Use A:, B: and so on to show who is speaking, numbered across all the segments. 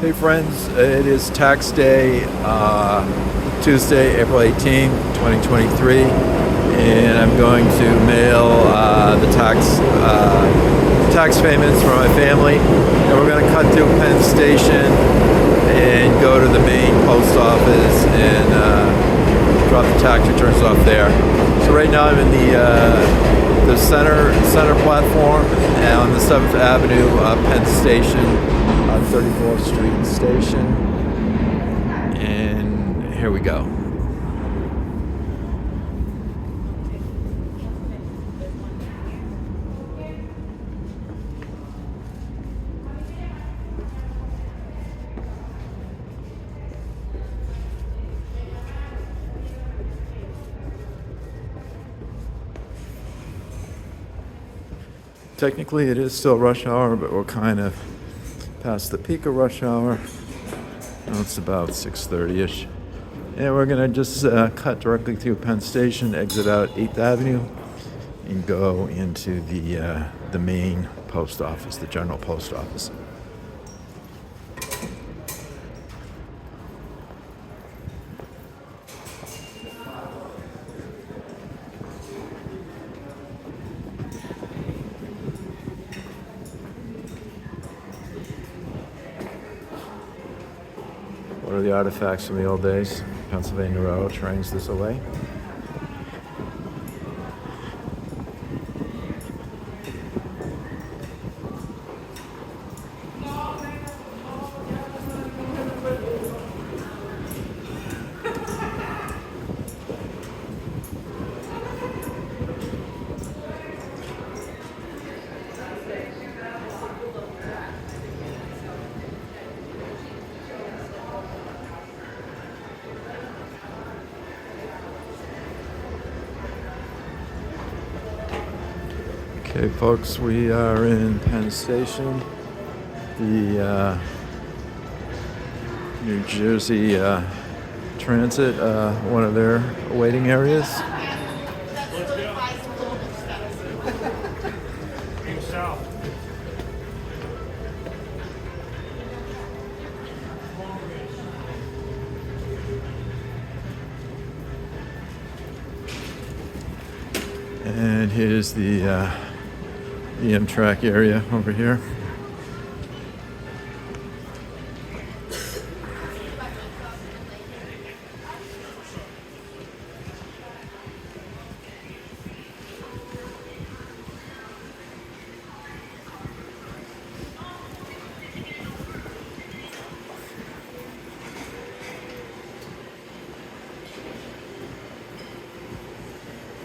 A: Hey friends, it is tax day, Tuesday, April 18th, 2023, and I'm going to mail the tax payments for my family, and we're going to cut through Penn Station and go to the main post office and drop the tax returns off there. So right now I'm in the center platform on the 7th Avenue Penn Station. 34th Street Station, and here we go. Technically it is still rush hour, but we're kind of past the peak of rush hour. Now it's about 6:30ish, and we're gonna just cut directly through Penn Station, exit out 8th Avenue, and go into the main post office, the General Post Office. What are the artifacts from the old days? Pennsylvania Railroad trains this away. Okay, folks, we are in Penn Station, the New Jersey Transit, one of their waiting areas. And here's the Amtrak area over here.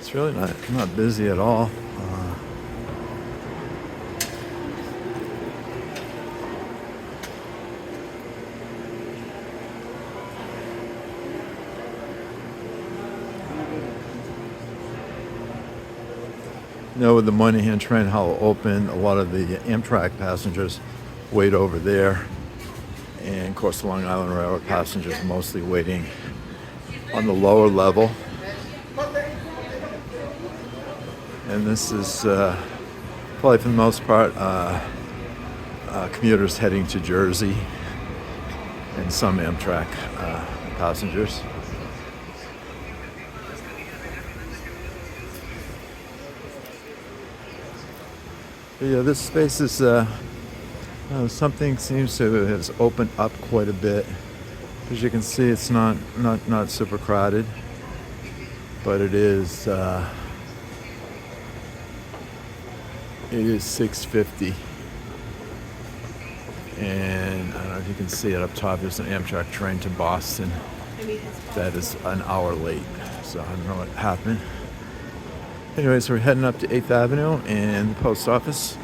A: It's really not busy at all. With the Moynihan Train Hall open, a lot of the Amtrak passengers wait over there, and of course the Long Island Railroad passengers mostly waiting on the lower level. And this is probably for the most part commuters heading to Jersey and some Amtrak passengers. Yeah, this space is something seems to has opened up quite a bit. As you can see, it's not super crowded, but it is 6:50, and I don't know if you can see it up top. There's an Amtrak train to Boston that is an hour late, so I don't know what happened. Anyways, we're heading up to 8th Avenue and the post office.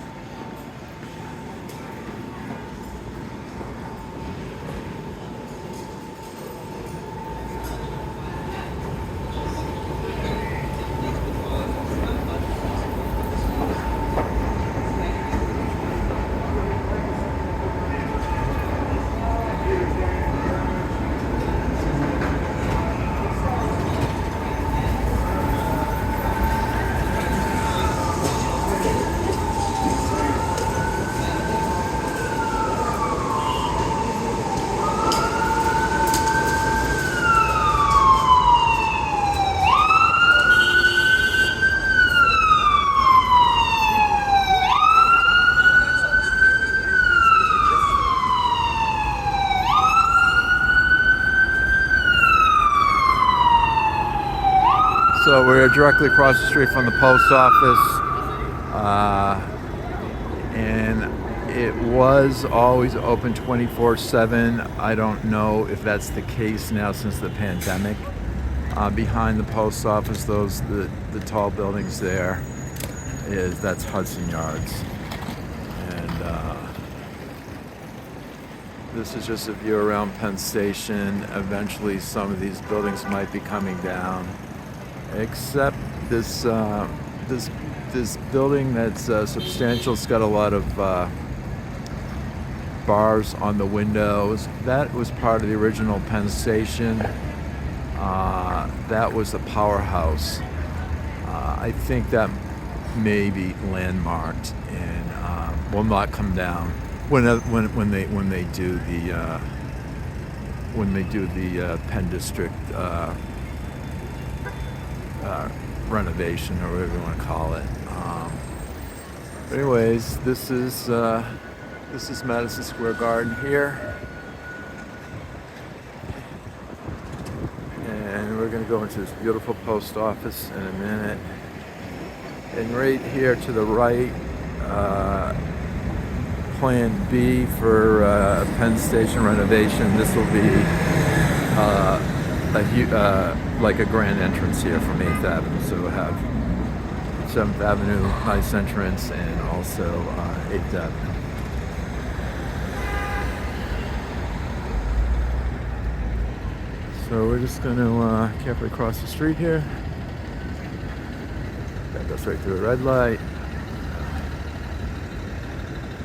A: So we're directly across the street from the post office, and it was always open 24/7. I don't know if that's the case now since the pandemic. Behind the post office, the tall buildings there, that's Hudson Yards, and this is just a view around Penn Station. Eventually, some of these buildings might be coming down, except this building that's substantial. It's got a lot of bars on the windows. That was part of the original Penn Station. That was a powerhouse. I think that may be landmarked and will not come down when they do the Penn District renovation, or whatever you want to call it. But anyways, this is Madison Square Garden here, and we're going to go into this beautiful post office in a minute. And right here to the right, Plan B for Penn Station renovation. This will be like a grand entrance here from 8th Avenue. So we'll have 7th Avenue, nice entrance, and also 8th Avenue. So we're just going to carefully cross the street here. That goes right through a red light.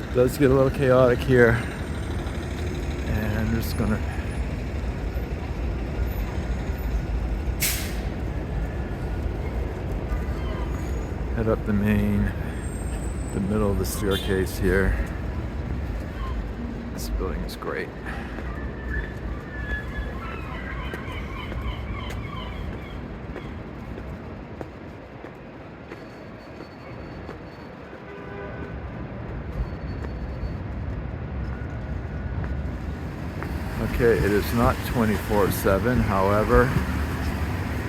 A: It does get a little chaotic here. And I'm just going to head up the middle of the staircase here. This building is great. Okay, it is not 24/7. However,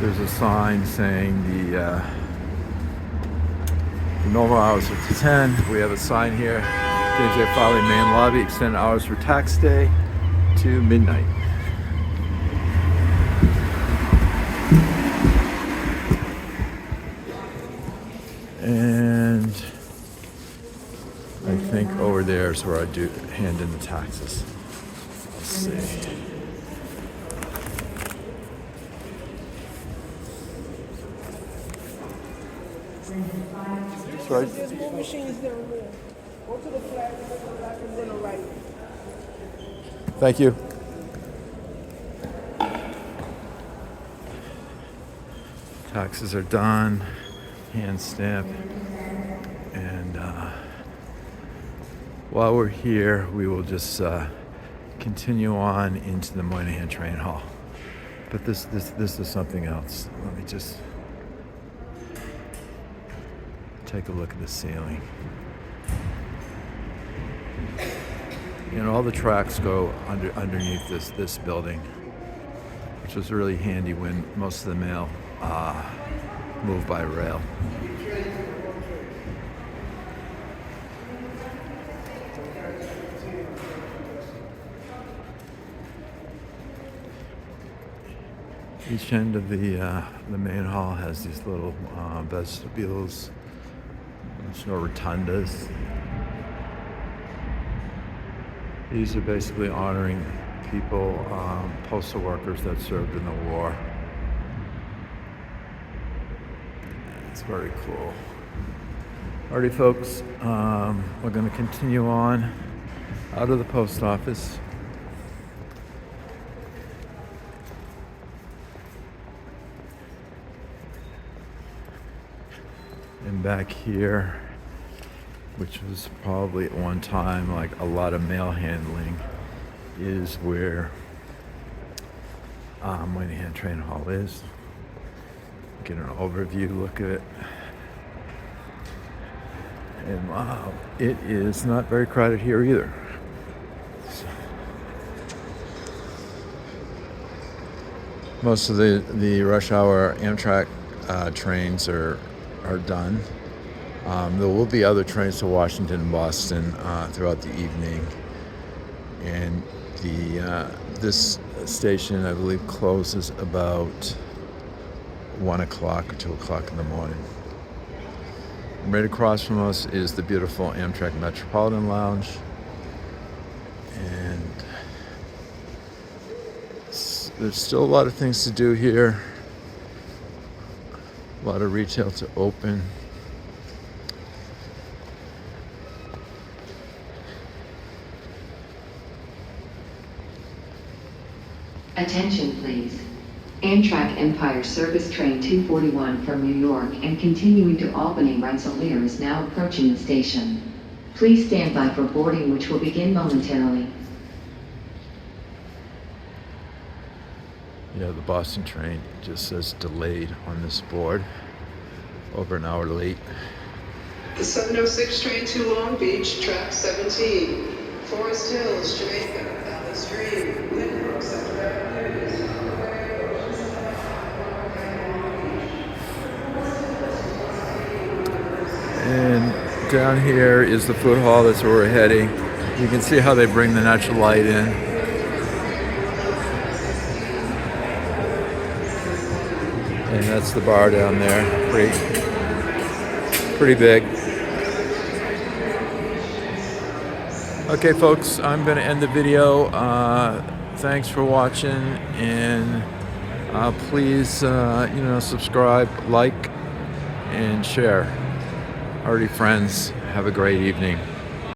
A: there's a sign saying the normal hours are to 10. We have a sign here, JJ Farley main lobby, extended hours for tax day to midnight. And I think over there is where I do hand in the taxes. Let's see. Sorry.
B: There's more machines down there. Go to the flag and go back and run right.
A: Thank you. Taxes are done, hand stamp, and while we're here, we will just continue on into the Moynihan Train Hall. But this is something else. Let me just take a look at the ceiling. You know, all the tracks go underneath this building, which was really handy when most of the mail moved by rail. Each end of the main hall has these little vestibules. There's no rotundas. These are basically honoring people, postal workers that served in the war. It's very cool. Alrighty, folks, we're going to continue on out of the post office. And back here, which was probably at one time like a lot of mail handling, is where Moynihan Train Hall is. Get an overview look at it. And wow, it is not very crowded here either. Most of the rush hour Amtrak trains are done. There will be other trains to Washington and Boston throughout the evening, and this station, I believe, closes about 1 o'clock or 2 o'clock in the morning. Right across from us is the beautiful Amtrak Metropolitan Lounge, and there's still a lot of things to do here, a lot of retail to open.
C: Attention please. Amtrak Empire Service Train 241 from New York and continuing to Albany Rensselaer is now approaching the station. Please stand by for boarding, which will begin momentarily.
A: Yeah, the Boston train just says delayed on this board, over an hour late.
D: The 706 train to Long Beach, track 17. Forest Hills, Jamaica, Alice Stream, Lynbrook, Central Avenue.
A: And down here is the food hall. That's where we're heading. You can see how they bring the natural light in. And that's the bar down there. Pretty big. Okay, folks, I'm going to end the video. Thanks for watching, and please, subscribe, like, and share. Already friends, have a great evening.